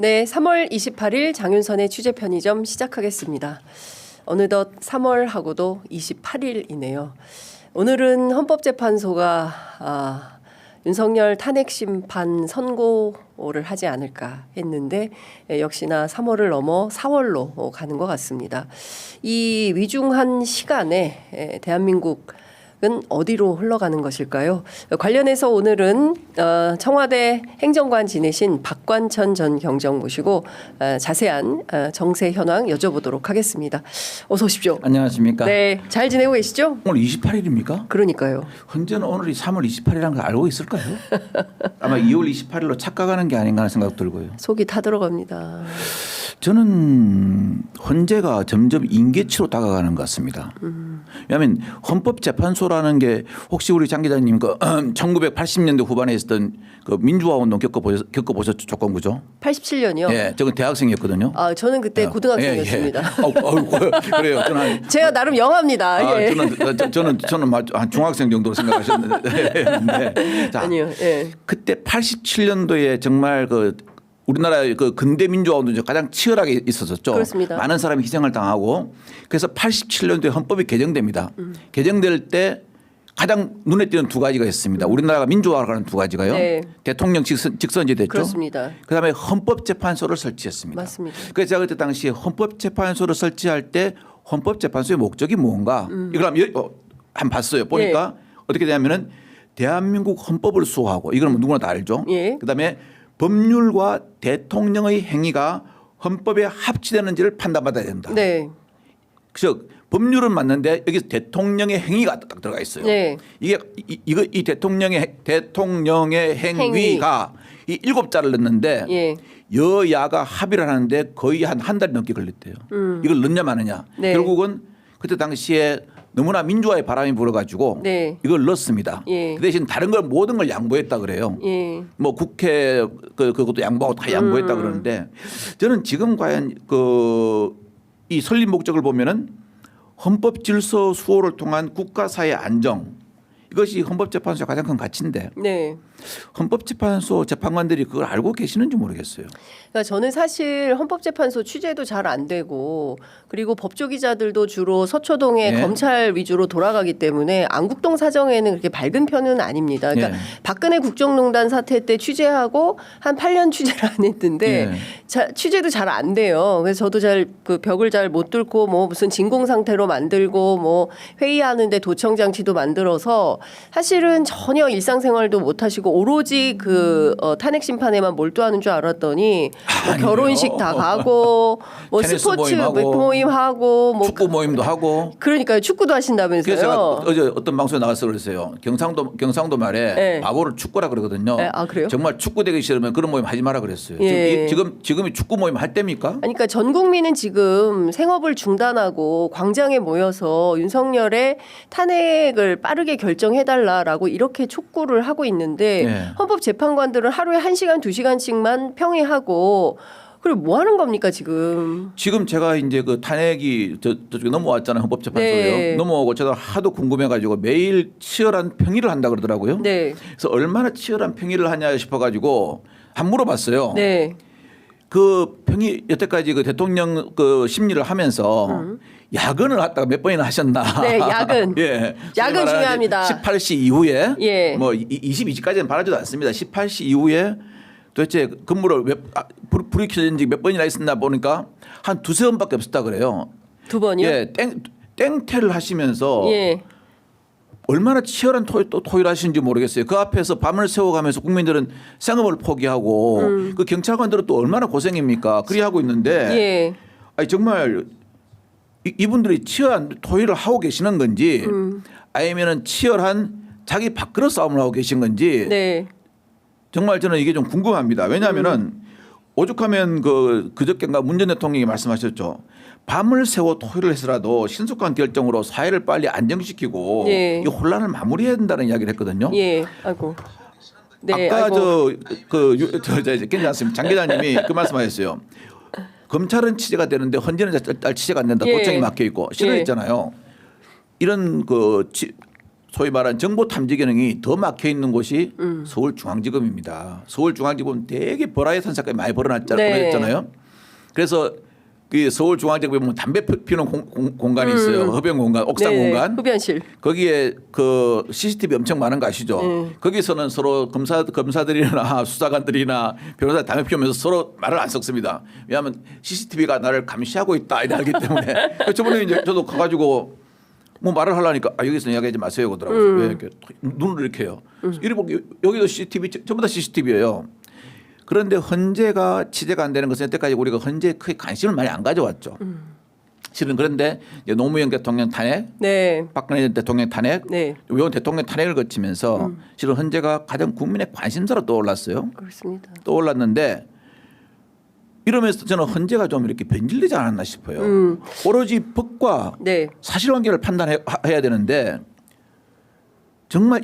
네, 3월 28일 장윤선의 취재 편의점 시작하겠습니다. 어느덧 3월하고도 28일이네요. 오늘은 헌법재판소가 윤석열 탄핵 심판 선고를 하지 않을까 했는데 역시나 3월을 넘어 4월로 가는 것 같습니다. 이 위중한 시간에 대한민국은 어디로 흘러가는 것일까요? 관련해서 오늘은 청와대 행정관 지내신 박관천 전 경정 모시고 자세한 정세 현황 여쭤보도록 하겠습니다. 어서 오십시오. 안녕하십니까? 네, 잘 지내고 계시죠? 오늘 28일입니까? 그러니까요. 현재는 오늘이 3월 28일이라는 걸 알고 있을까요? 아마 2월 28일로 착각하는 게 아닌가 하는 생각 들고요. 속이 타들어갑니다. 저는 헌재가 점점 인계치로 다가가는 것 같습니다. 왜냐하면 헌법재판소라는 게 혹시 우리 장 기자님 그 1980년대 후반에 있었던 그 민주화 운동 겪어보셨죠? 조건구죠? 87년이요? 예, 저는 대학생이었거든요. 아, 저는 그때 고등학생이었습니다. 그래요. 저는 제가 나름 영화입니다. 예. 저는 한 중학생 정도로 생각하셨는데 자, 아니요. 예. 그때 87년도에 정말 그 우리나라의 그 근대 민주화 운동이 가장 치열하게 있었었죠. 그렇습니다. 많은 사람이 희생을 당하고 그래서 87년도에 헌법이 개정됩니다. 개정될 때 가장 눈에 띄는 두 가지가 있습니다. 우리나라가 민주화하는 두 가지가요. 네. 대통령 직선제 됐죠. 그렇습니다. 그다음에 헌법재판소를 설치했습니다. 맞습니다. 그래서 제가 그때 당시에 헌법재판소를 설치할 때 헌법재판소의 목적이 뭔가 이걸 한번 봤어요. 보니까 어떻게 되냐면은 대한민국 헌법을 수호하고 이건 뭐 누구나 다 알죠. 그다음에 법률과 대통령의 행위가 헌법에 합치되는지를 판단받아야 된다. 네. 즉 법률은 맞는데 여기서 대통령의 행위가 딱 들어가 있어요. 네. 이 대통령의 행위가 이 7자를 넣는데 여야가 합의를 하는데 거의 한 달 넘게 걸렸대요. 이걸 넣냐 마느냐. 네. 결국은 그때 당시에 너무나 민주화의 바람이 불어가지고 이걸 넣었습니다. 그 대신 다른 걸 모든 걸 양보했다 그래요. 뭐 국회 그것도 양보하고 다 양보했다 그러는데 저는 지금 과연 이 설립 목적을 보면은 헌법 질서 수호를 통한 국가사회 안정 이것이 헌법재판소의 가장 큰 가치인데 헌법재판소 재판관들이 그걸 알고 계시는지 모르겠어요. 그러니까 저는 사실 헌법재판소 취재도 잘 안 되고 그리고 법조기자들도 주로 서초동의 검찰 위주로 돌아가기 때문에 안국동 사정에는 그렇게 밝은 편은 아닙니다. 그러니까 박근혜 국정농단 사태 때 취재하고 한 8년 취재를 안 했는데 취재도 잘 안 돼요. 그래서 저도 잘 그 벽을 잘 못 뚫고 뭐 무슨 진공 상태로 만들고 뭐 회의하는데 도청 장치도 만들어서 사실은 전혀 일상생활도 못 하시고 오로지 탄핵 심판에만 몰두하는 줄 알았더니 뭐 결혼식 다 가고 뭐 스포츠 모임하고 뭐 축구 모임도 하고 그러니까요. 축구도 하신다면서요. 그래서 제가 어제 어떤 방송에 나와서 그랬어요. 경상도 말에 마고를 축구라 그러거든요. 아, 그래요? 정말 축구 되기 싫으면 그런 모임 하지 마라 그랬어요. 지금이 축구 모임 할 때입니까? 그러니까 전 국민은 지금 생업을 중단하고 광장에 모여서 윤석열의 탄핵을 빠르게 결정해달라라고 이렇게 촉구를 하고 있는데 헌법재판관들은 하루에 1시간, 2시간씩만 평의하고 그리고 뭐 하는 겁니까 지금? 지금 제가 이제 그 탄핵이 저쪽에 넘어왔잖아요. 헌법재판소요. 넘어오고 제가 하도 궁금해가지고 매일 치열한 평의를 한다 그러더라고요. 그래서 얼마나 치열한 평의를 하냐 싶어가지고 한번 물어봤어요. 그 평의 여태까지 그 대통령 그 심리를 하면서 야근을 했다가 몇 번이나 하셨나? 네, 야근. 야근 중요합니다. 18시 이후에 뭐 22시까지는 바라지도 않습니다. 18시 이후에 도대체 근무를 불이 켜진 지 몇 번이나 있었나 보니까 한 두세 번밖에 없었다 그래요. 2번이요? 땡태를 하시면서 얼마나 치열한 토의를 하시는지 모르겠어요. 그 앞에서 밤을 새워가면서 국민들은 생업을 포기하고 그 경찰관들은 또 얼마나 고생입니까? 그리 하고 있는데 아니 정말 이분들이 치열한 토의를 하고 계시는 건지 아니면은 치열한 자기 밥그릇 싸움을 하고 계신 건지 정말 저는 이게 좀 궁금합니다. 왜냐하면은 오죽하면 그저께인가 문 전 대통령이 말씀하셨죠. 밤을 새워 토의를 해서라도 신속한 결정으로 사회를 빨리 안정시키고 이 혼란을 마무리해야 된다는 이야기를 했거든요. 아이고. 아까 괜찮습니다. 장 기자님이 그 말씀하셨어요. 검찰은 취재가 되는데 헌재는 취재가 안 된다. 도청이 막혀 있고 싫어했잖아요. 이런 소위 말하는 정보 탐지 기능이 더 막혀 있는 곳이 서울중앙지검입니다. 서울중앙지검은 되게 버라이어티 사건이 많이 벌어졌잖아요. 그래서 그 서울중앙지검에 보면 담배 피우는 공간이 있어요. 흡연 공간, 옥상 공간. 흡연실. 거기에 그 CCTV 엄청 많은 거 아시죠? 거기서는 서로 검사들이나 수사관들이나 변호사 담배 피우면서 서로 말을 안 섞습니다. 왜냐하면 CCTV가 나를 감시하고 있다 이러기 때문에. 저번에 이제 저도 가가지고 뭐 말을 하려니까 여기서 이야기하지 마세요 그러더라고요. 왜 이렇게 눈을 이렇게 해요. 이리 보기 여기도 CCTV 전부 다 CCTV예요. 그런데 헌재가 취재가 안 되는 것은 여태까지 우리가 헌재에 크게 관심을 많이 안 가져왔죠. 실은 그런데 이제 노무현 대통령 탄핵, 박근혜 대통령 탄핵, 이번 대통령 탄핵을 거치면서 실은 헌재가 가장 국민의 관심사로 떠올랐어요. 그렇습니다. 떠올랐는데 이러면서 저는 헌재가 좀 이렇게 변질되지 않았나 싶어요. 오로지 법과 사실관계를 판단해야 되는데 정말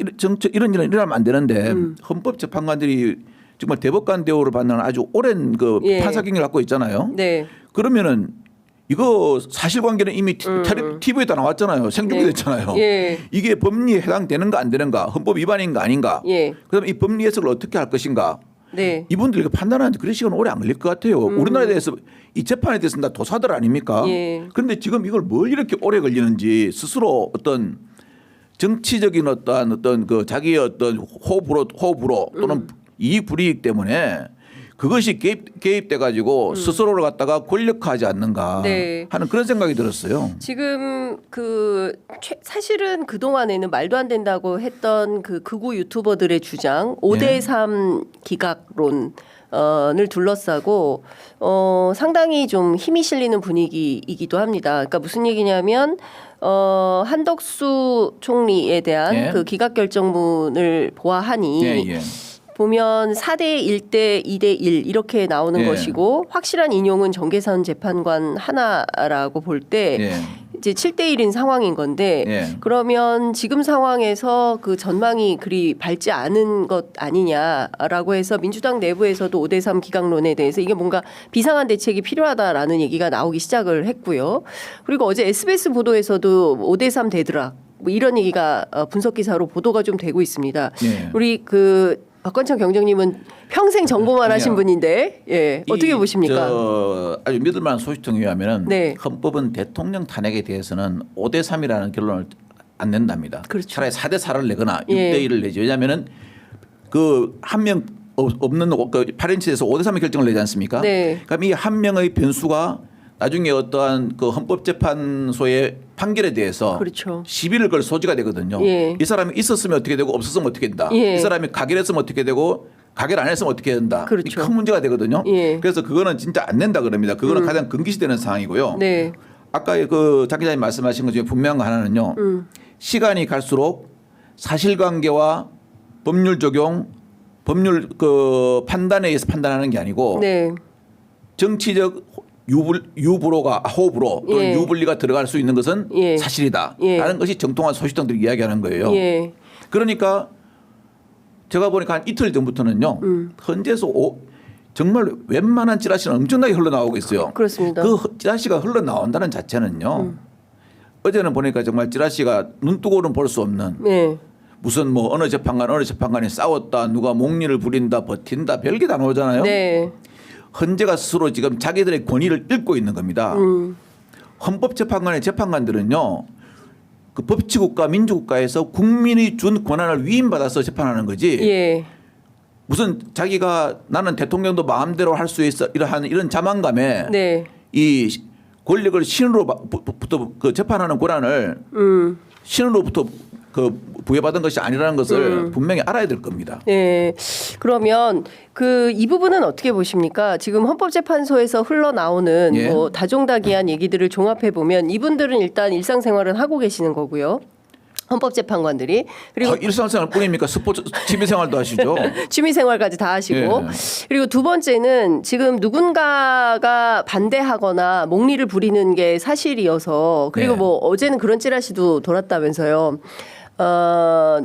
이런 일은 일어나면 안 되는데 헌법재판관들이 정말 대법관 대우를 받는 아주 오랜 그 판사 경력을 갖고 있잖아요. 그러면은 이거 사실관계는 이미 TV에 다 나왔잖아요. 생중계 됐잖아요. 이게 법리에 해당되는가 안 되는가, 헌법 위반인가 아닌가. 그다음에 이 법리 해석을 어떻게 할 것인가. 이분들 이거 판단하는데 그런 시간 오래 안 걸릴 것 같아요. 우리나라에 대해서 이 재판에 대해서 다 도사들 아닙니까? 그런데 지금 이걸 뭘 이렇게 오래 걸리는지 스스로 어떤 정치적인 어떤 그 자기의 어떤 호불호 또는 이익불이익 때문에 그것이 개입돼 가지고 스스로를 갖다가 권력화하지 않는가 하는 그런 생각이 들었어요. 지금 사실은 그 동안에는 말도 안 된다고 했던 그 극우 유튜버들의 주장 5대3 기각론을 둘러싸고 상당히 좀 힘이 실리는 분위기이기도 합니다. 그러니까 무슨 얘기냐면 한덕수 총리에 대한 그 기각 결정문을 보아하니. 보면 4대 1대 2대 1 이렇게 나오는 것이고 확실한 인용은 정계산 재판관 하나라고 볼 때 이제 7대 1인 상황인 건데 그러면 지금 상황에서 그 전망이 그리 밝지 않은 것 아니냐라고 해서 민주당 내부에서도 5대 3 기각론에 대해서 이게 뭔가 비상한 대책이 필요하다라는 얘기가 나오기 시작을 했고요. 그리고 어제 SBS 보도에서도 5대 3 되더라. 뭐 이런 얘기가 분석 기사로 보도가 좀 되고 있습니다. 우리 박건창 경정님은 평생 정보만 하신 분인데 어떻게 보십니까? 아주 믿을 만한 소식통에 의하면 헌법은 대통령 탄핵에 대해서는 5대 3이라는 결론을 안 낸답니다. 차라리 4대 4를 내거나 6대 1을 내지. 왜냐하면 그 한 명 없는 그 8인치에서 5대 3의 결정을 내지 않습니까? 그럼 이 한 명의 변수가 나중에 어떠한 그 헌법재판소의 판결에 대해서 시비를 걸 소지가 되거든요. 이 사람이 있었으면 어떻게 되고 없었으면 어떻게 된다. 이 사람이 가결했으면 어떻게 되고 가결 안 했으면 어떻게 된다. 큰 문제가 되거든요. 그래서 그거는 진짜 안 된다 그럽니다. 그거는 가장 금기시되는 상황이고요. 아까 그 장 기자님 말씀하신 것 중에 분명한 거 하나는요. 시간이 갈수록 사실관계와 법률 적용, 법률 그 판단에 의해서 판단하는 게 아니고 정치적 유불호가 호불호 또는 유불리가 들어갈 수 있는 것은 사실이다. 라는 것이 정통한 소식통들이 이야기하는 거예요. 그러니까 제가 보니까 한 이틀 전부터는요. 헌재에서 정말 웬만한 찌라시는 엄청나게 흘러나오고 있어요. 그렇습니다. 그 찌라시가 흘러나온다는 자체는요. 어제는 보니까 정말 찌라시가 눈 뜨고는 볼 수 없는 무슨 뭐 어느 재판관이 싸웠다. 누가 목리를 부린다. 버틴다. 별게 다 나오잖아요. 헌재가 스스로 지금 자기들의 권위를 잃고 있는 겁니다. 헌법재판관의 재판관들은요. 그 법치국가 민주국가에서 국민이 준 권한을 위임받아서 재판하는 거지. 무슨 자기가 나는 대통령도 마음대로 할 수 있어 이런 자만감에 이 권력을 신으로부터 그 재판하는 권한을 신으로부터 그 부여받은 것이 아니라는 것을 분명히 알아야 될 겁니다. 그러면 이 부분은 어떻게 보십니까? 지금 헌법재판소에서 흘러나오는 뭐 다종다기한 얘기들을 종합해 보면 이분들은 일단 일상생활은 하고 계시는 거고요. 헌법재판관들이 그리고 일상생활 뿐입니까? 스포츠 취미생활도 하시죠. 취미생활까지 다 하시고 그리고 두 번째는 지금 누군가가 반대하거나 목리를 부리는 게 사실이어서 그리고 뭐 어제는 그런 찌라시도 돌았다면서요.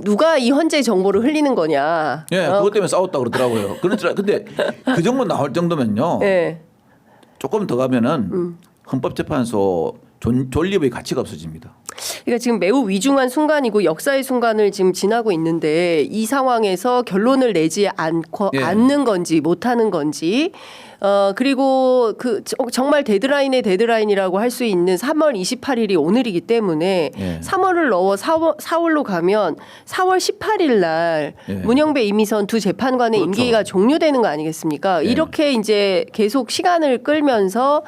누가 이 헌재 정보를 흘리는 거냐. 그것 때문에 싸웠다 그러더라고요. 근데 그 정도 나올 정도면요. 조금 더 가면은 헌법재판소 존립의 가치가 없어집니다. 그러니까 지금 매우 위중한 순간이고 역사의 순간을 지금 지나고 있는데 이 상황에서 결론을 내지 않는 건지 못하는 건지 그리고 정말 데드라인의 데드라인이라고 할 수 있는 3월 28일이 오늘이기 때문에 3월을 넘어 4월로 가면 4월 18일 날 문영배 이미선 두 재판관의 그렇죠. 임기가 종료되는 거 아니겠습니까? 이렇게 이제 계속 시간을 끌면서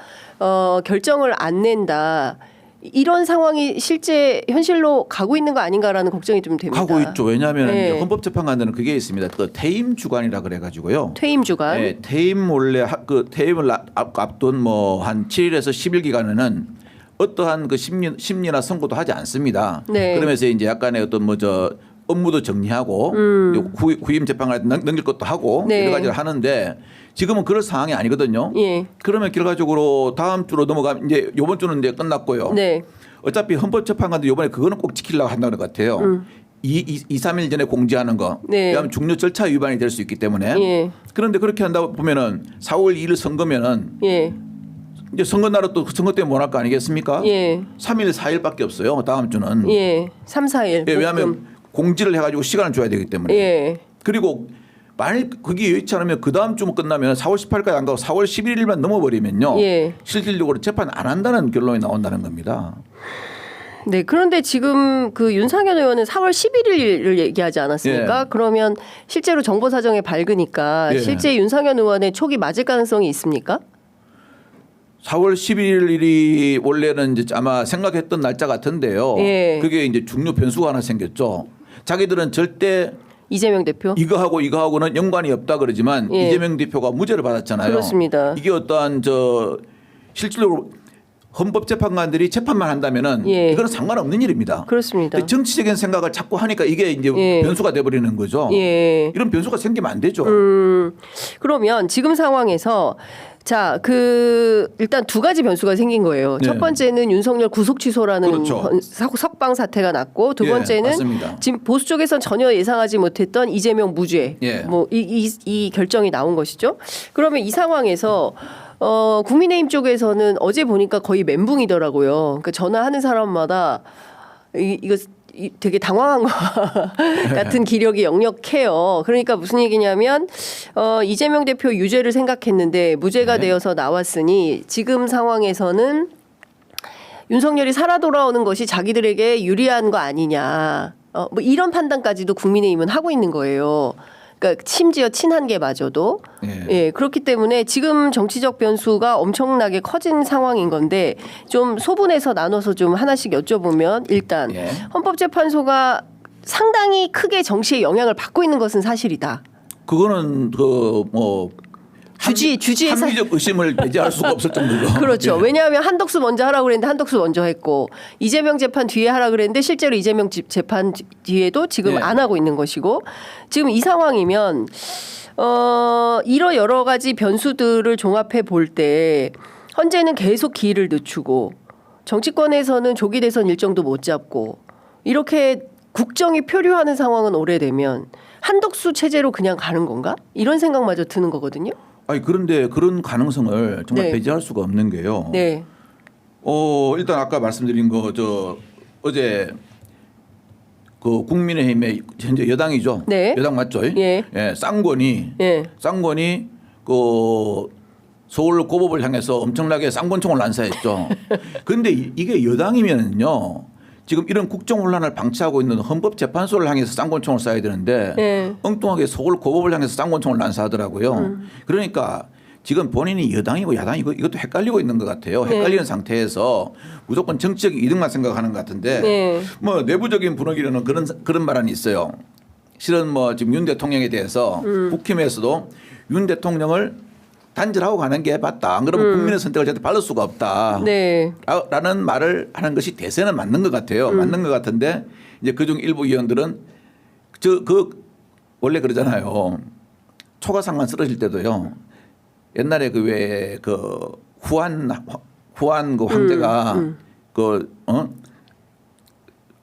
결정을 안 낸다. 이런 상황이 실제 현실로 가고 있는 거 아닌가라는 걱정이 좀 됩니다. 가고 있죠. 왜냐하면 이제 헌법재판관들은 그게 있습니다. 그 퇴임 주관이라 그래가지고요. 퇴임 주관. 네, 퇴임 원래 그 퇴임을 앞둔 뭐 한 7일에서 10일 기간에는 어떠한 그 심리나 선고도 하지 않습니다. 네. 그러면서 이제 약간의 어떤 뭐 업무도 정리하고 후임 재판관에 넘길 것도 하고 네. 여러 가지를 하는데 지금은 그럴 상황이 아니거든요. 예. 그러면 결과적으로 다음 주로 넘어가면 이제 이번 주는 이제 끝났고요. 네. 어차피 헌법재판관도 이번에 그거는 꼭 지키려고 한다는 것 같아요. 2, 3일 전에 공지하는 거. 네. 왜냐하면 중요 절차 위반이 될 수 있기 때문에. 예. 그런데 그렇게 한다 보면은 4월 2일 선거면은 예. 이제 선거 날은 또 선거 때문에 못 할 거 아니겠습니까? 예. 3일, 4일밖에 없어요. 다음 주는. 예. 3, 4일. 예, 왜냐하면 공지를 해가지고 시간을 줘야 되기 때문에. 예. 그리고 만일 그게 여의치 않으면 그 다음 주면 끝나면 4월 18일까지 안 가고 4월 11일만 넘어버리면요. 예. 실질적으로 재판 안 한다는 결론이 나온다는 겁니다. 네. 그런데 지금 그 윤상현 의원은 4월 11일을 얘기하지 않았습니까? 예. 그러면 실제로 정보 사정에 밝으니까 예. 실제 윤상현 의원의 촉이 맞을 가능성이 있습니까? 4월 11일이 원래는 이제 아마 생각했던 날짜 같은데요. 예. 그게 이제 중요 변수가 하나 생겼죠. 자기들은 절대 이재명 대표. 이거하고는 연관이 없다 그러지만 예. 이재명 대표가 무죄를 받았잖아요. 그렇습니다. 이게 어떠한 실질적으로 헌법재판관들이 재판만 한다면은 예. 이거는 상관없는 일입니다. 그렇습니다. 근데 정치적인 생각을 자꾸 하니까 이게 이제 예. 변수가 돼버리는 거죠. 예. 이런 변수가 생기면 안 되죠. 그러면 지금 상황에서 자, 일단 두 가지 변수가 생긴 거예요. 네. 첫 번째는 윤석열 구속 취소라는 그렇죠. 석방 사태가 났고 두 예, 번째는 맞습니다. 지금 보수 쪽에선 전혀 예상하지 못했던 이재명 무죄. 예. 뭐 이 결정이 나온 것이죠. 그러면 이 상황에서 국민의힘 쪽에서는 어제 보니까 거의 멘붕이더라고요. 그러니까 전화하는 사람마다 이거 되게 당황한 것 같은 기력이 역력해요. 그러니까 무슨 얘기냐면 이재명 대표 유죄를 생각했는데 무죄가 네. 되어서 나왔으니 지금 상황에서는 윤석열이 살아 돌아오는 것이 자기들에게 유리한 거 아니냐. 뭐 이런 판단까지도 국민의힘은 하고 있는 거예요. 그러니까 심지어 친한 게 마저도 예, 그렇기 때문에 지금 정치적 변수가 엄청나게 커진 상황인 건데 좀 소분해서 나눠서 좀 하나씩 여쭤보면 일단 헌법재판소가 상당히 크게 정치에 영향을 받고 있는 것은 사실이다. 그거는 주지의 합리적 의심을 배제할 수가 없을 정도로. 그렇죠. 예. 왜냐하면 한덕수 먼저 하라고 그랬는데 한덕수 먼저 했고 이재명 재판 뒤에 하라 그랬는데 실제로 이재명 재판 뒤에도 지금 예. 안 하고 있는 것이고 지금 이 상황이면 이런 여러 가지 변수들을 종합해 볼 때 현재는 계속 기일을 늦추고 정치권에서는 조기 대선 일정도 못 잡고 이렇게 국정이 표류하는 상황은 오래되면 한덕수 체제로 그냥 가는 건가? 이런 생각마저 드는 거거든요. 아니 그런데 그런 가능성을 정말 네. 배제할 수가 없는 게요. 네. 일단 아까 말씀드린 거 어제 그 국민의힘의 현재 여당이죠. 네. 여당 맞죠? 예. 쌍권이 예. 그 서울 고법을 향해서 엄청나게 쌍권총을 난사했죠. 그런데 이게 여당이면요. 지금 이런 국정혼란을 방치하고 있는 헌법재판소를 향해서 쌍권총을 쏴야 되는데 네. 엉뚱하게 서울 고법을 향해서 쌍권총을 난사하더라고요. 그러니까 지금 본인이 여당이고 야당이고 이것도 헷갈리고 있는 것 같아요. 헷갈리는 상태에서 무조건 정치적인 이득만 생각하는 것 같은데 네. 뭐 내부적인 분위기로는 그런 말은 있어요. 실은 뭐 지금 윤 대통령에 대해서 국힘에서도 윤 대통령을 단절하고 가는 게 맞다. 안 그러면 국민의 선택을 절대 받을 수가 없다. 네. 라는 말을 하는 것이 대세는 맞는 것 같아요. 맞는 것 같은데 이제 그중 일부 의원들은 원래 그러잖아요. 초가상만 쓰러질 때도요. 옛날에 후한 그 황제가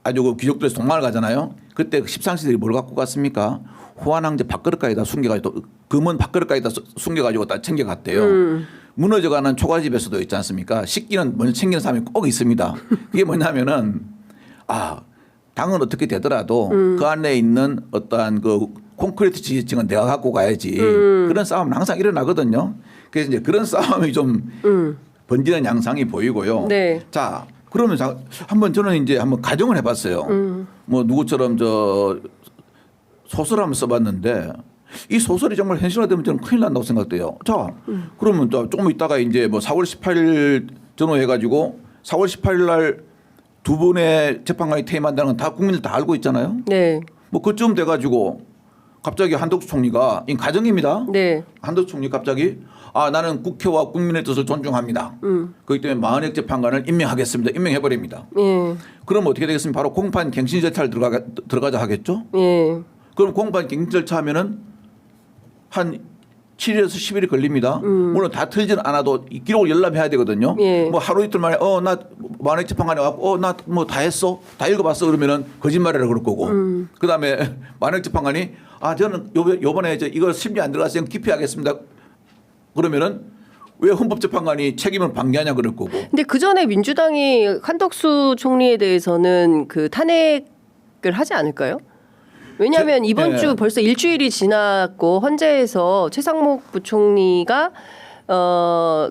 아주 그 귀족들에서 동마을 가잖아요. 그때 십상시들이 뭘 갖고 갔습니까? 후한 황제 밥그릇까지다 숨겨가지고 금은 밥그릇까지다 숨겨가지고 다 챙겨갔대요. 무너져가는 초가집에서도 있지 않습니까? 식기는 먼저 챙기는 사람이 꼭 있습니다. 그게 뭐냐면은 당은 어떻게 되더라도 그 안에 있는 어떠한 그 콘크리트 지지층은 내가 갖고 가야지. 그런 싸움은 항상 일어나거든요. 그래서 이제 그런 싸움이 좀 번지는 양상이 보이고요. 네. 자, 그러면 한번 저는 이제 한번 가정을 해봤어요. 뭐 누구처럼 소설 한번 써봤는데 이 소설이 정말 현실화되면 저는 큰일 난다고 생각돼요. 자, 그러면 조금 있다가 이제 뭐 4월 18일 전후해가지고 4월 18일 날 두 분의 재판관이 퇴임한다는 건 다 국민들 다 알고 있잖아요. 네. 뭐 그쯤 돼가지고 갑자기 한덕수 총리가 이 가정입니다. 네. 한덕수 총리 갑자기 나는 국회와 국민의 뜻을 존중합니다. 그렇기 때문에 마흔역 재판관을 임명하겠습니다. 임명해버립니다. 예. 그럼 어떻게 되겠습니까? 바로 공판 갱신 절차를 들어가자 하겠죠. 예. 그럼 공판 갱신 절차 하면은 한 7일에서 10일이 걸립니다. 물론 다 틀지는 않아도 이 기록을 열람해야 되거든요. 예. 뭐 하루 이틀 만에 나 마흔역 재판관에 와서 나 뭐 다 했어? 다 읽어봤어? 그러면은 거짓말이라 그럴 거고. 그다음에 마흔역 재판관이 저는 요번에 이거 심리 안 들어갔으면 기피하겠습니다. 그러면은 왜 헌법재판관이 책임을 방기하냐 그럴 거고. 근데 그 전에 민주당이 한덕수 총리에 대해서는 그 탄핵을 하지 않을까요? 왜냐하면 이번 주 벌써 일주일이 지났고 헌재에서 최상목 부총리가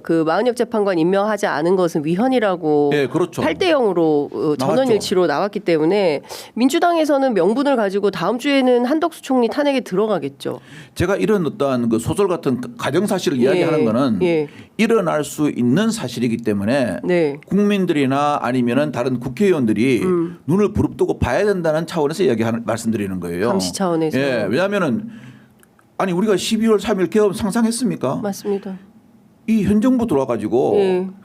그 마흔역 재판관 임명하지 않은 것은 위헌이라고 그렇죠. 8대 0으로 전원일치로 나왔기 때문에 민주당에서는 명분을 가지고 다음 주에는 한덕수 총리 탄핵에 들어가겠죠. 제가 이런 어떤 그 소설 같은 가정 사실을 이야기하는 거는 일어날 수 있는 사실이기 때문에 국민들이나 아니면은 다른 국회의원들이 눈을 부릅뜨고 봐야 된다는 차원에서 말씀드리는 거예요. 감시 차원에서. 왜냐하면은 우리가 12월 3일 개업 상상했습니까? 맞습니다. 이 현 정부 들어와가지고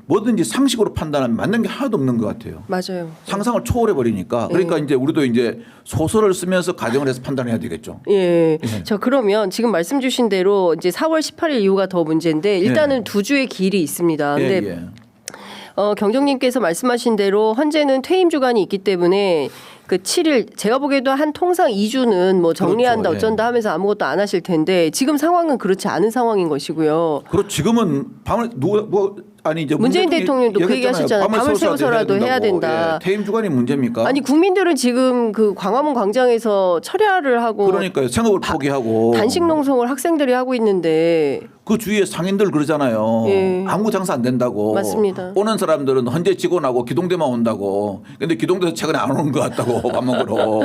뭐든지 상식으로 판단하면 맞는 게 하나도 없는 것 같아요. 맞아요. 상상을 초월해 버리니까. 그러니까 이제 우리도 이제 소설을 쓰면서 가정을 해서 판단해야 되겠죠. 자, 그러면 지금 말씀 주신 대로 이제 4월 18일 이후가 더 문제인데 일단은 두 주의 길이 있습니다. 근데 경정님께서 말씀하신 대로 헌재는 퇴임 주간이 있기 때문에 그 7일 제가 보기에도 한 통상 2주는 뭐 정리한다 어쩐다 하면서 아무것도 안 하실 텐데 지금 상황은 그렇지 않은 상황인 것이고요. 그렇죠. 지금은 밤을 이제 문재인 대통령도 그 얘기 하셨잖아요. 밤을 새워서라도 해야 된다. 퇴임 주간이 문제입니까? 국민들은 지금 그 광화문 광장에서 철야를 하고 그러니까요. 생업을 포기하고 단식 농성을 학생들이 하고 있는데 그 주위에 상인들 그러잖아요. 아무 장사 안 된다고. 맞습니다. 오는 사람들은 헌재 직원하고 기동대만 온다고. 근데 기동대도 최근에 안 오는 것 같다고 밥 먹으러.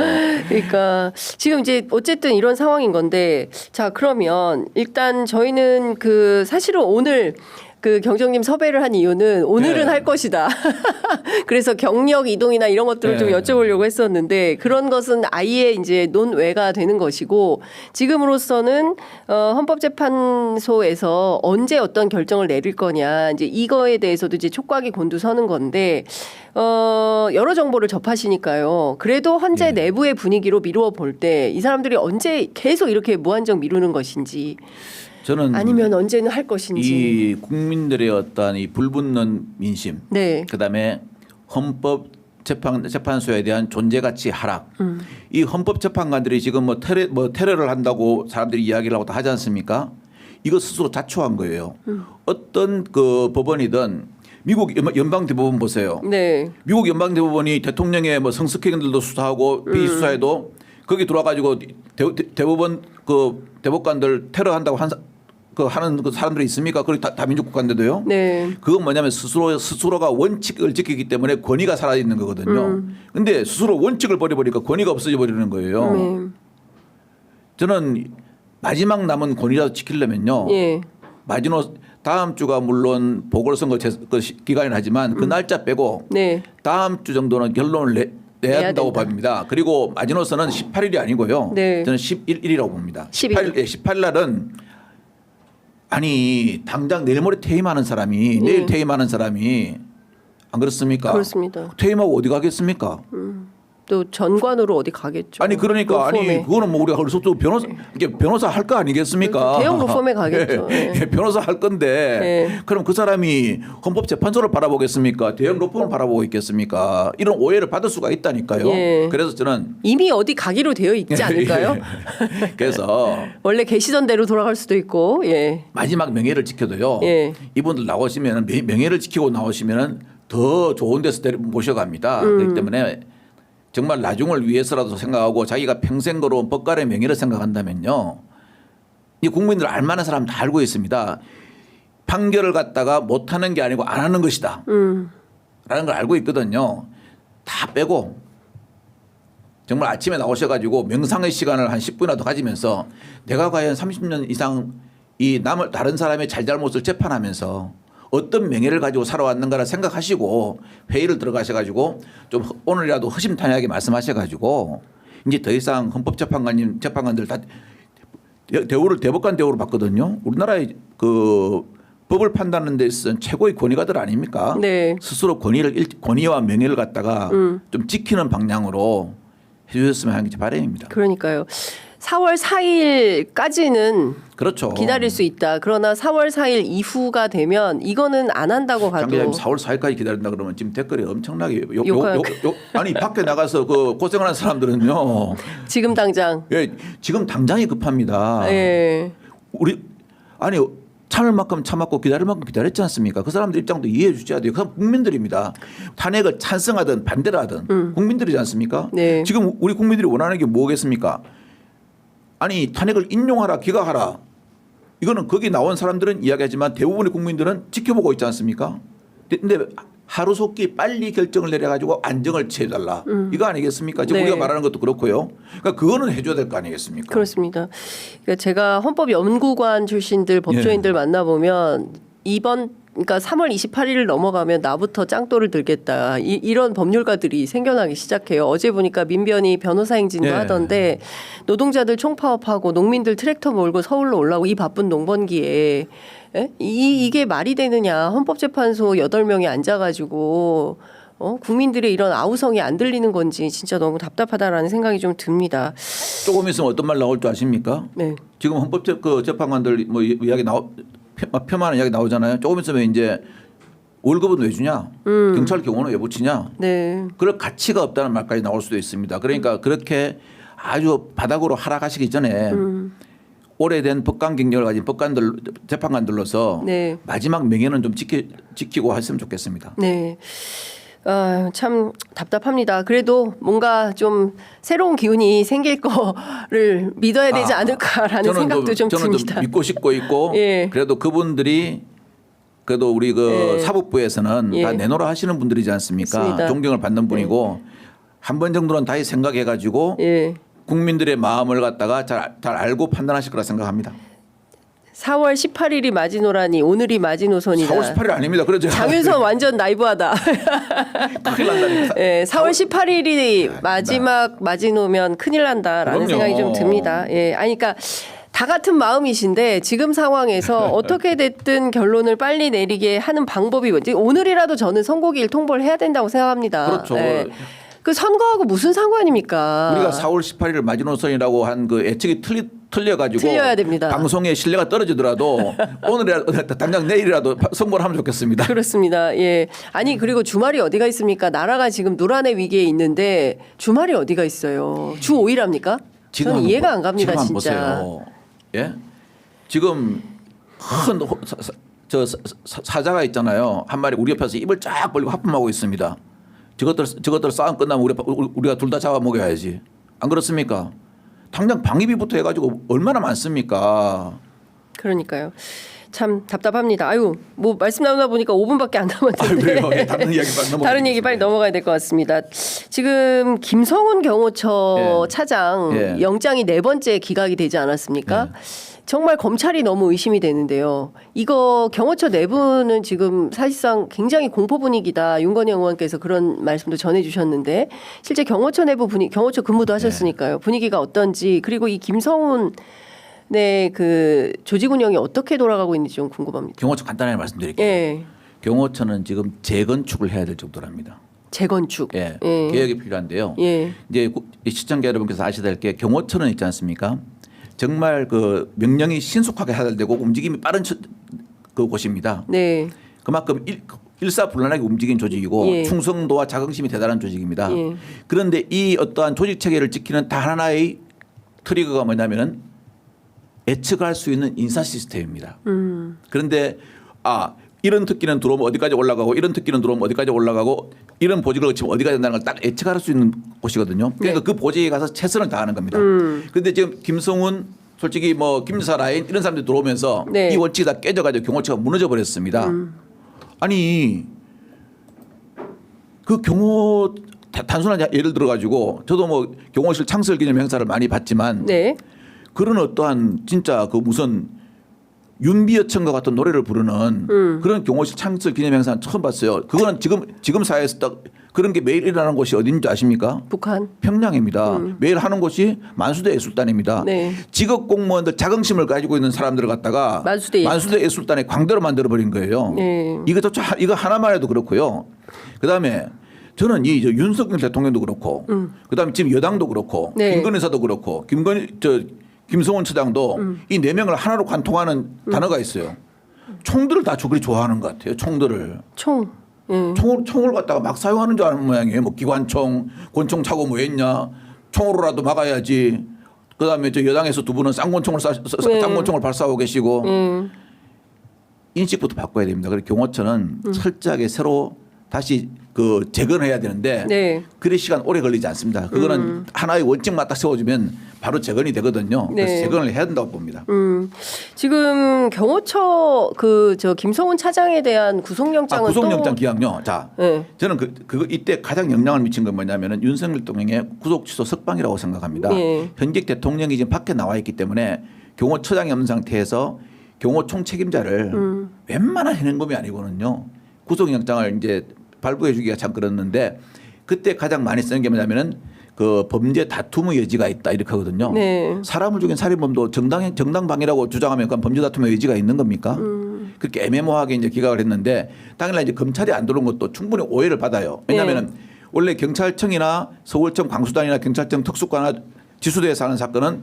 그러니까 지금 이제 어쨌든 이런 상황인 건데 자, 그러면 일단 저희는 그 사실은 오늘 그 경정님 섭외를 한 이유는 오늘은 할 것이다. 그래서 경력 이동이나 이런 것들을 좀 여쭤보려고 했었는데 그런 것은 아예 이제 논외가 되는 것이고 지금으로서는 헌법재판소에서 언제 어떤 결정을 내릴 거냐 이제 이거에 대해서도 이제 촉각이 곤두서는 건데 여러 정보를 접하시니까요. 그래도 헌재 내부의 분위기로 미루어 볼 때 이 사람들이 언제 계속 이렇게 무한정 미루는 것인지. 저는 아니면 언제는 할 것인지 이 국민들의 어떤 이 불붙는 민심, 그다음에 헌법재판소에 대한 존재가치 하락, 이 헌법재판관들이 지금 뭐 테러를 한다고 사람들이 이야기를 하고 하지 않습니까? 이거 스스로 자초한 거예요. 어떤 그 법원이든 미국 연방대법원 보세요. 미국 연방대법원이 대통령의 뭐 성폭행들도 수사하고 비수사에도 거기 들어와가지고 대법원 그 대법관들 테러한다고 하는 그 사람들이 있습니까? 그리고 다 민주국가인데도요. 그건 뭐냐면 스스로가 원칙을 지키기 때문에 권위가 살아 있는 거거든요. 근데 스스로 원칙을 버려버리니까 권위가 없어져 버리는 거예요. 저는 마지막 남은 권위라도 지키려면요. 마지노 다음 주가 물론 보궐선거 기간이긴 하지만 그 날짜 빼고 다음 주 정도는 결론을 내야 된다고 봅니다. 그리고 마지노선은 18일이 아니고요. 저는 11일이라고 봅니다. 18일 날은 당장 내일 모레 퇴임하는 사람이 내일 퇴임하는 사람이 안 그렇습니까? 그렇습니다. 퇴임하고 어디 가겠습니까? 또 전관으로 어디 가겠죠. 아니 그러니까 로펌에. 아니 그거는 뭐 우리가 그래서 또 변호사 할 거 아니겠습니까? 대형 로펌에 가겠죠. 예. 예. 변호사 할 건데 예. 그럼 그 사람이 헌법재판소를 바라보겠습니까? 대형 로펌을 바라보고 있겠습니까? 이런 오해를 받을 수가 있다니까요. 예. 그래서 저는 이미 어디 가기로 되어 있지 않을까요? 예. 그래서 원래 계시던 대로 돌아갈 수도 있고. 예. 마지막 명예를 지켜도요. 예. 이분들 나오시면 명예를 지키고 나오시면 더 좋은 데서 모셔갑니다. 그렇기 때문에 정말 나중을 위해서라도 생각하고 자기가 평생 걸어온 법관의 명예를 생각한다면요. 이 국민들 알만한 사람 다 알고 있습니다. 판결을 갖다가 못하는 게 아니고 안 하는 것이다. 라는 걸 알고 있거든요. 다 빼고 정말 아침에 나오셔가지고 명상의 시간을 한 10분이라도 가지면서 내가 과연 30년 이상 이 다른 사람의 잘잘못을 재판하면서 어떤 명예를 가지고 살아왔는가를 생각하시고 회의를 들어가셔가지고 좀 오늘이라도 허심탄회하게 말씀하셔가지고 이제 더 이상 재판관들 다 대법관 대우를 받거든요. 우리나라의 그 법을 판단하는 데 있어서 최고의 권위가들 아닙니까? 네. 스스로 권위와 명예를 갖다가 좀 지키는 방향으로 해주셨으면 하는 게 제 바람입니다. 그러니까요. 4월 4일까지는 그렇죠. 기다릴 수 있다. 그러나 4월 4일 이후가 되면 이거는 안 한다고 장 가도 기자님 4월 4일까지 기다린다 그러면 지금 댓글이 엄청나게 욕할 아니 밖에 나가서 그 고생을 하는 사람들은요. 지금 당장. 예, 지금 당장이 급합니다. 예. 우리 아니 참을 만큼 참았고 기다릴 만큼 기다렸지 않습니까? 그 사람들 입장도 이해해 주셔야 돼요. 그 국민들입니다. 탄핵을 찬성하든 반대를 하든 국민들이지 않습니까? 네. 지금 우리 국민들이 원하는 게 뭐겠습니까? 아니 탄핵을 인용하라 기각하라. 이거는 거기 나온 사람들은 이야기하지만 대부분의 국민들은 지켜보고 있지 않습니까? 근데 하루속히 빨리 결정을 내려가지고 안정을 취해달라. 이거 아니겠습니까? 지금 네. 우리가 말하는 것도 그렇고요. 그러니까 그거는 해줘야 될 거 아니겠습니까? 그렇습니다. 그러니까 제가 헌법연구관 출신들 법조인들 만나보면 그러니까 3월 28일을 넘어가면 나부터 짱돌을 들겠다. 이런 법률가들이 생겨나기 시작해요. 어제 보니까 민변이 변호사 행진도 네. 하던데 노동자들 총파업하고 농민들 트랙터 몰고 서울로 올라오고 이 바쁜 농번기에 이게 말이 되느냐. 헌법재판소 8명이 앉아가지고 국민들의 이런 아우성이 안 들리는 건지 진짜 너무 답답하다라는 생각이 좀 듭니다. 조금 있으면 어떤 말 나올 줄 아십니까? 네. 지금 헌법재판관들 뭐 이야기 폄하하는 이야기 나오잖아요. 조금 있으면 이제 월급은 왜 주냐? 경찰 경호는 왜 붙이냐? 네. 그럴 가치가 없다는 말까지 나올 수도 있습니다. 그러니까 그렇게 아주 바닥으로 하락하시기 전에 오래된 법관 경력을 가진 재판관들로서 네. 마지막 명예는 좀 지키고 했으면 좋겠습니다. 네. 참 답답합니다. 그래도 뭔가 좀 새로운 기운이 생길 거를 믿어야 되지 않을까라는 생각도 좀 저는 듭니다. 좀 믿고 싶고 있고 예. 그래도 그분들이 그래도 우리 예. 사법부에서는 예. 다 내노라 하시는 분들이지 않습니까? 맞습니다. 존경을 받는 분이고 한 번 정도는 다시 생각해 가지고 예. 국민들의 마음을 갖다가 잘 알고 판단하실 거라 생각합니다. 4월 18일이 마지노라니 오늘이 마지노선이다. 4월 18일 아닙니다. 그렇죠. 장윤선 완전 나이브하다. 큰일 난다니까. 예, 4월 18일이 마지막 마지노면 큰일 난다라는 그럼요. 생각이 좀 듭니다. 예, 아니 그러니까 다 같은 마음이신데 지금 상황에서 어떻게 됐든 결론을 빨리 내리게 하는 방법이 뭔지 오늘이라도 저는 선고기일 통보를 해야 된다고 생각합니다. 그렇죠. 예. 그 선거하고 무슨 상관입니까? 우리가 4월 18일을 마지노선이라고 한 그 예측이 틀려가지고 틀려야 됩니다. 방송의 신뢰가 떨어지더라도 오늘이라도 당장 내일이라도 선고를 하면 좋겠습니다. 그렇습니다. 예. 아니 그리고 주말이 어디가 있습니까? 나라가 지금 노란의 위기에 있는데 주말이 어디가 있어요? 주 5일 합니까? 저는 이해가 안 갑니다, 지금 진짜. 보세요. 예? 지금 큰 사자가 있잖아요. 한 마리 우리 옆에서 입을 쫙 벌리고 하품하고 있습니다. 저것들 싸움 끝나면 우리가 둘 다 잡아 먹여야지. 안 그렇습니까? 당장 방위비부터 해가지고 얼마나 많습니까? 그러니까요. 참 답답합니다. 아유, 뭐 말씀 나누다 보니까 5분밖에 안 남았는데. 그래요. 예, 다른 이야기 빨리 넘어가. 다른 얘기 빨리 넘어가야 될 것 같습니다. 지금 김성훈 경호처 예. 차장 예. 영장이 4번째 기각이 되지 않았습니까? 정말 검찰이 너무 의심이 되는데요. 이거 경호처 내부는 지금 사실상 굉장히 공포 분위기다. 윤건영 의원께서 그런 말씀도 전해주셨는데 실제 경호처 내부 경호처 근무도 하셨으니까요. 분위기가 어떤지 그리고 이 김성훈 그 조직 운영이 어떻게 돌아가고 있는지 좀 궁금합니다. 경호처 간단하게 말씀드릴게요. 예. 경호처는 지금 재건축을 해야 될 정도랍니다. 재건축. 예, 예. 개혁이 필요한데요. 예. 이제 시청자 여러분께서 아셔야 될 게 경호처는 있지 않습니까? 정말 그 명령이 신속하게 하달되고 움직임이 빠른 그 곳입니다. 네. 그만큼 일사불란하게 움직이는 조직이고 예. 충성도와 자긍심이 대단한 조직입니다. 예. 그런데 이 어떠한 조직 체계를 지키는 단 하나의 트리거가 뭐냐면은 예측할 수 있는 인사 시스템입니다. 그런데 이런 특기는 들어오면 어디까지 올라가고 이런 특기는 들어오면 어디까지 올라가고 이런 보직을 거치면 어디까지 된다는 걸 딱 예측할 수 있는 곳이거든요. 그러니까 네. 그 보직에 가서 최선을 다하는 겁니다. 그런데 지금 김성훈 솔직히 뭐 김여사 라인 이런 사람들이 들어오면서 네. 이 원칙이 다 깨져가지고 경호처가 무너져 버렸습니다. 아니 그 경호 단순한 예를 들어가지고 저도 뭐 경호실 창설 기념 행사를 많이 봤지만 네. 그런 어떠한 진짜 그 무슨 윤비어천과 같은 노래를 부르는 그런 경호실 창설 기념 행사는 처음 봤어요. 그거는 지금 사회에서 딱 그런 게 매일 일어나는 곳이 어딘지 아십니까? 북한. 평양입니다. 매일 하는 곳이 만수대 예술단입니다. 네. 직업 공무원들 자긍심을 가지고 있는 사람들을 갖다가 만수대 예술단의 광대로 만들어 버린 거예요. 네. 이거 하나만 해도 그렇고요. 그다음에 저는 이 윤석열 대통령도 그렇고 그다음에 지금 여당도 그렇고 네. 김건희 여사도 그렇고 김성원 처장도 이 네 명을 하나로 관통하는 단어가 있어요. 총들을 다 저들이 좋아하는 것 같아요. 총들을. 총. 총을 갖다가 막 사용하는 줄 아는 모양이에요. 뭐 기관총, 권총 차고 뭐 했냐. 총으로라도 막아야지. 그다음에 저 여당에서 두 분은 쌍권총을 쌍권총을 발사하고 계시고 인식부터 바꿔야 됩니다. 그래서 경호처는 철저하게 새로 다시 그 재건해야 되는데 네. 그럴 시간 오래 걸리지 않습니다. 그거는 하나의 원칙만 딱 세워주면 바로 재건이 되거든요. 그래서 네. 재건을 해야 된다고 봅니다. 지금 경호처 저 김성훈 차장에 대한 구속영장은 구속영장 기각요. 자, 네. 저는 그거 이때 가장 영향을 미친 건 뭐냐면은 윤석열 대통령의 구속 취소 석방이라고 생각합니다. 네. 현직 대통령이 지금 밖에 나와 있기 때문에 경호처장이 없는 상태에서 경호총 책임자를 웬만한 현행범이 아니고는요. 구속영장을 이제 발부해 주기가 참 그렇는데 그때 가장 많이 쓰는 게 뭐냐면은 그 범죄 다툼의 여지가 있다 이렇게 하거든요. 네. 사람을 죽인 살인범도 정당방위라고 주장하면 그건 범죄 다툼의 여지가 있는 겁니까? 그렇게 애매모호하게 이제 기각을 했는데 당연히 이제 검찰이 안 들어온 것도 충분히 오해를 받아요. 왜냐하면은 원래 경찰청이나 서울청 광수단이나 경찰청 특수과나 지수대에서 하는 사건은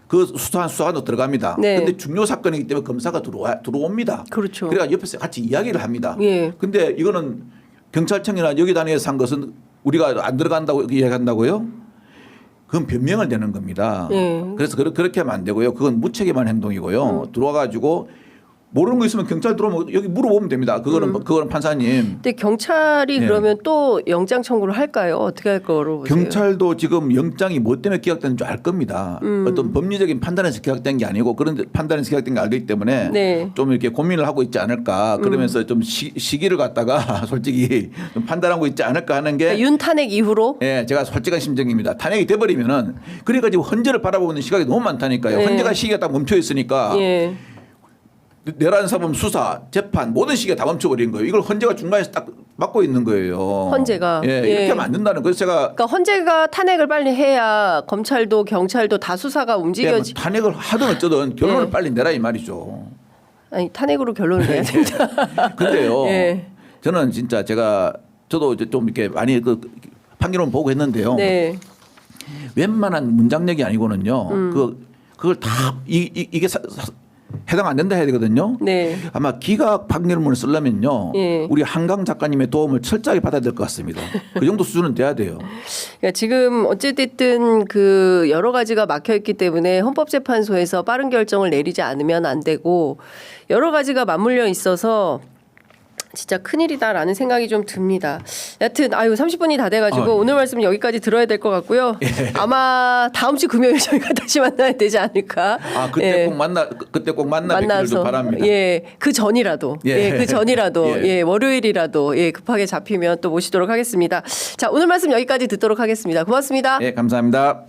그 수사관도 들어갑니다. 그런데 네. 중요 사건이기 때문에 검사가 들어옵니다. 그렇죠. 그래가 옆에서 같이 이야기를 합니다. 예. 근데 이거는 경찰청이나 여기 단위에서 한 것은 우리가 안 들어간다고 이야기한다고요? 그건 변명을 내는 겁니다. 예. 그래서 그렇게 하면 안 되고요. 그건 무책임한 행동이고요. 들어와 가지고 모르는 거 있으면 경찰 들어오면 여기 물어보면 됩니다. 그거는 판사님. 근데 경찰이 네. 그러면 또 영장 청구를 할까요? 어떻게 할 거로 보세요? 경찰도 지금 영장이 뭐 때문에 기각되는 줄 알 겁니다. 어떤 법리적인 판단에서 기각된 게 아니고 그런 판단에서 기각된 게 알기 때문에 네. 좀 이렇게 고민을 하고 있지 않을까. 그러면서 좀 시기를 갖다가 솔직히 좀 판단하고 있지 않을까 하는 게 그러니까 윤 탄핵 이후로 예, 제가 솔직한 심정입니다. 탄핵이 돼버리면은 그러니까 지금 헌재를 바라보는 시각이 너무 많다니까요. 네. 헌재가 시기가 딱 멈춰 있으니까 예. 내란 사범 수사, 재판 모든 시기가 다 멈춰버린 거예요. 이걸 헌재가 중간에서 딱 막고 있는 거예요. 헌재가. 예, 이렇게 예. 하면 안 된다는 거예요. 제가 그러니까 헌재가 탄핵을 빨리 해야 검찰도 경찰도 다 수사가 뭐 움직여지. 탄핵을 하든 어쩌든 결론을 예. 빨리 내라 이 말이죠. 아니 탄핵으로 결론을 내야 된다. 근데요. 예. 저는 진짜 저도 이제 좀 이렇게 많이 그 판결문 보고 했는데요. 네. 웬만한 문장력이 아니고는요. 그걸 다 이게 해당 안 된다 해야 되거든요. 네. 아마 기각 판결문을 쓰려면요. 예. 우리 한강 작가님의 도움을 철저하게 받아야 될 것 같습니다. 그 정도 수준은 돼야 돼요. 그러니까 지금 어찌됐든 그 여러 가지가 막혀 있기 때문에 헌법재판소에서 빠른 결정을 내리지 않으면 안 되고 여러 가지가 맞물려 있어서 진짜 큰일이다라는 생각이 좀 듭니다. 여튼 30분이 다 돼가지고 오늘 말씀 여기까지 들어야 될 것 같고요. 아마 다음 주 금요일 저희가 다시 만나야 되지 않을까. 그때 예. 그때 꼭 뵙기를 좀 바랍니다. 그 전이라도, 그 전이라도, 월요일이라도 급하게 잡히면 또 모시도록 하겠습니다. 자, 오늘 말씀 여기까지 듣도록 하겠습니다. 고맙습니다. 감사합니다.